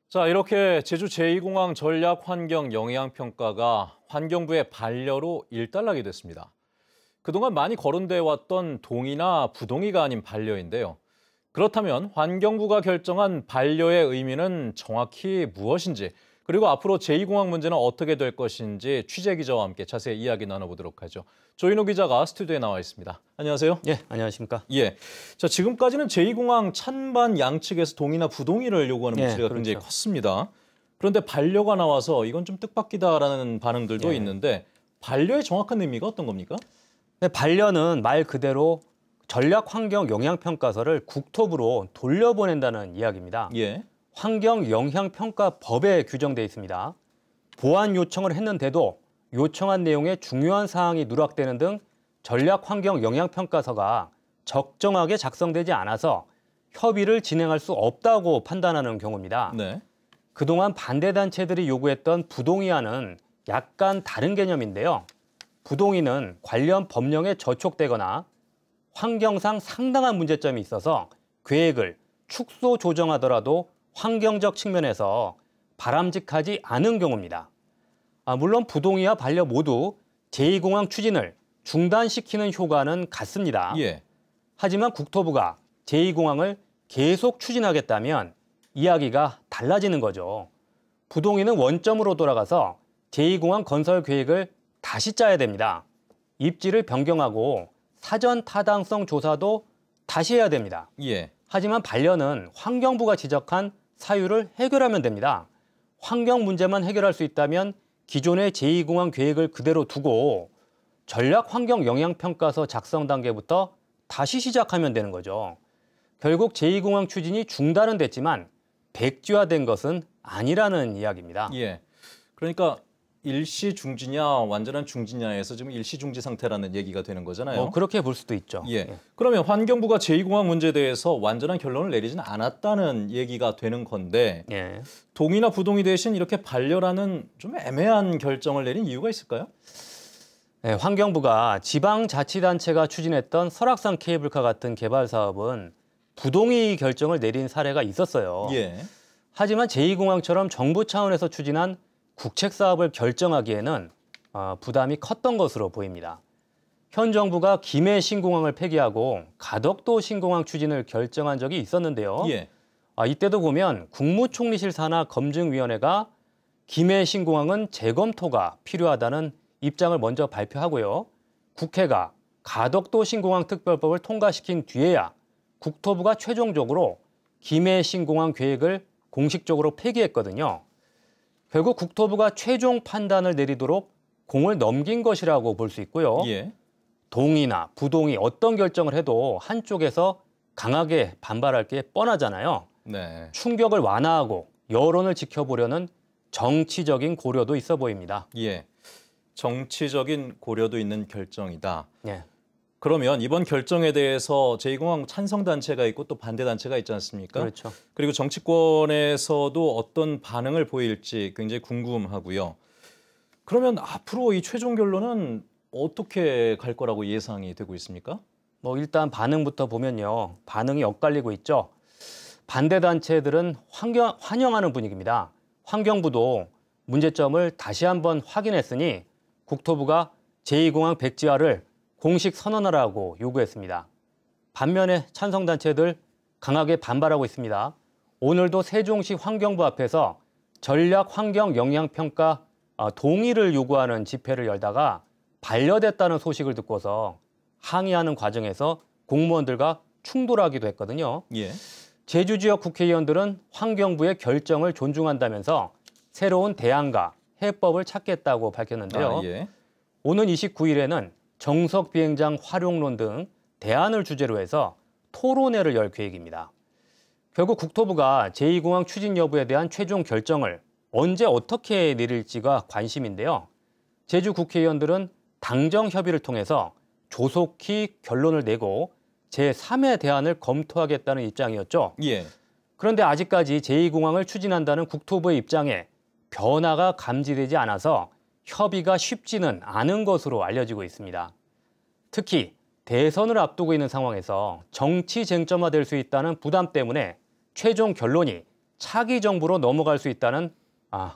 자, 이렇게 제주 제2공항 전략 환경 영향 평가가 환경부의 반려로 일단락이 됐습니다. 그동안 많이 거론돼 왔던 동이나 부동이가 아닌 반려인데요. 그렇다면 환경부가 결정한 반려의 의미는 정확히 무엇인지, 그리고 앞으로 제2공항 문제는 어떻게 될 것인지 취재 기자와 함께 자세히 이야기 나눠보도록 하죠. 조인호 기자가 스튜디오에 나와 있습니다. 안녕하세요. 예, 안녕하십니까. 예. 자, 지금까지는 제2공항 찬반 양측에서 동이나 부동이를 요구하는 목소리가 그렇죠. 굉장히 컸습니다. 그런데 반려가 나와서 이건 좀 뜻밖이다라는 반응들도 있는데 반려의 정확한 의미가 어떤 겁니까? 네, 반려는 말 그대로 전략환경영향평가서를 국토부로 돌려보낸다는 이야기입니다. 예. 환경영향평가법에 규정돼 있습니다. 보완 요청을 했는데도 요청한 내용의 중요한 사항이 누락되는 등 전략환경영향평가서가 적정하게 작성되지 않아서 협의를 진행할 수 없다고 판단하는 경우입니다. 네. 그동안 반대단체들이 요구했던 부동의안은 약간 다른 개념인데요. 부동의는 관련 법령에 저촉되거나 환경상 상당한 문제점이 있어서 계획을 축소 조정하더라도 환경적 측면에서 바람직하지 않은 경우입니다. 물론 부동의와 반려 모두 제2공항 추진을 중단시키는 효과는 같습니다. 예. 하지만 국토부가 제2공항을 계속 추진하겠다면 이야기가 달라지는 거죠. 부동의는 원점으로 돌아가서 제2공항 건설 계획을 다시 짜야 됩니다. 입지를 변경하고 사전 타당성 조사도 다시 해야 됩니다. 예. 하지만 반려는 환경부가 지적한 사유를 해결하면 됩니다. 환경 문제만 해결할 수 있다면 기존의 제2공항 계획을 그대로 두고 전략환경영향평가서 작성 단계부터 다시 시작하면 되는 거죠. 결국 제2공항 추진이 중단은 됐지만 백지화된 것은 아니라는 이야기입니다. 예. 그러니까 일시 중지냐 완전한 중지냐에서 지금 일시 중지 상태라는 얘기가 되는 거잖아요. 그렇게 볼 수도 있죠. 예. 그러면 환경부가 제2공항 문제에 대해서 완전한 결론을 내리지는 않았다는 얘기가 되는 건데 예. 동이나 부동이 대신 이렇게 반려라는 좀 애매한 결정을 내린 이유가 있을까요? 네, 환경부가 지방자치단체가 추진했던 설악산 케이블카 같은 개발 사업은 부동의 결정을 내린 사례가 있었어요. 예. 하지만 제2공항처럼 정부 차원에서 추진한 국책 사업을 결정하기에는 부담이 컸던 것으로 보입니다. 현 정부가 김해 신공항을 폐기하고 가덕도 신공항 추진을 결정한 적이 있었는데요. 예. 이때도 보면 국무총리실 산하 검증위원회가 김해 신공항은 재검토가 필요하다는 입장을 먼저 발표하고요. 국회가 가덕도 신공항 특별법을 통과시킨 뒤에야 국토부가 최종적으로 김해 신공항 계획을 공식적으로 폐기했거든요. 결국 국토부가 최종 판단을 내리도록 공을 넘긴 것이라고 볼 수 있고요. 예. 동의나 부동의 어떤 결정을 해도 한쪽에서 강하게 반발할 게 뻔하잖아요. 네. 충격을 완화하고 여론을 지켜보려는 정치적인 고려도 있어 보입니다. 예. 정치적인 고려도 있는 결정이다. 예. 그러면 이번 결정에 대해서 제2공항 찬성단체가 있고 또 반대단체가 있지 않습니까? 그렇죠. 그리고 정치권에서도 어떤 반응을 보일지 굉장히 궁금하고요. 그러면 앞으로 이 최종 결론은 어떻게 갈 거라고 예상이 되고 있습니까? 일단 반응부터 보면요. 반응이 엇갈리고 있죠. 반대단체들은 환영하는 분위기입니다. 환경부도 문제점을 다시 한번 확인했으니 국토부가 제2공항 백지화를 공식 선언하라고 요구했습니다. 반면에 찬성단체들 강하게 반발하고 있습니다. 오늘도 세종시 환경부 앞에서 전략환경영향평가 동의를 요구하는 집회를 열다가 반려됐다는 소식을 듣고서 항의하는 과정에서 공무원들과 충돌하기도 했거든요. 예. 제주 지역 국회의원들은 환경부의 결정을 존중한다면서 새로운 대안과 해법을 찾겠다고 밝혔는데요. 예. 오는 29일에는 정석 비행장 활용론 등 대안을 주제로 해서 토론회를 열 계획입니다. 결국 국토부가 제2공항 추진 여부에 대한 최종 결정을 언제 어떻게 내릴지가 관심인데요. 제주 국회의원들은 당정 협의를 통해서 조속히 결론을 내고 제3의 대안을 검토하겠다는 입장이었죠. 예. 그런데 아직까지 제2공항을 추진한다는 국토부의 입장에 변화가 감지되지 않아서 협의가 쉽지는 않은 것으로 알려지고 있습니다. 특히 대선을 앞두고 있는 상황에서 정치 쟁점화될 수 있다는 부담 때문에 최종 결론이 차기 정부로 넘어갈 수 있다는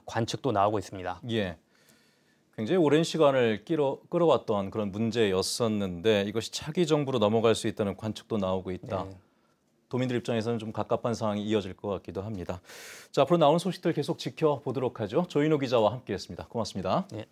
관측도 나오고 있습니다. 예. 굉장히 오랜 시간을 끌어왔던 그런 문제였었는데 이것이 차기 정부로 넘어갈 수 있다는 관측도 나오고 있다. 네. 도민들 입장에서는 좀 갑갑한 상황이 이어질 것 같기도 합니다. 자, 앞으로 나오는 소식들 계속 지켜보도록 하죠. 조인호 기자와 함께했습니다. 고맙습니다. 네.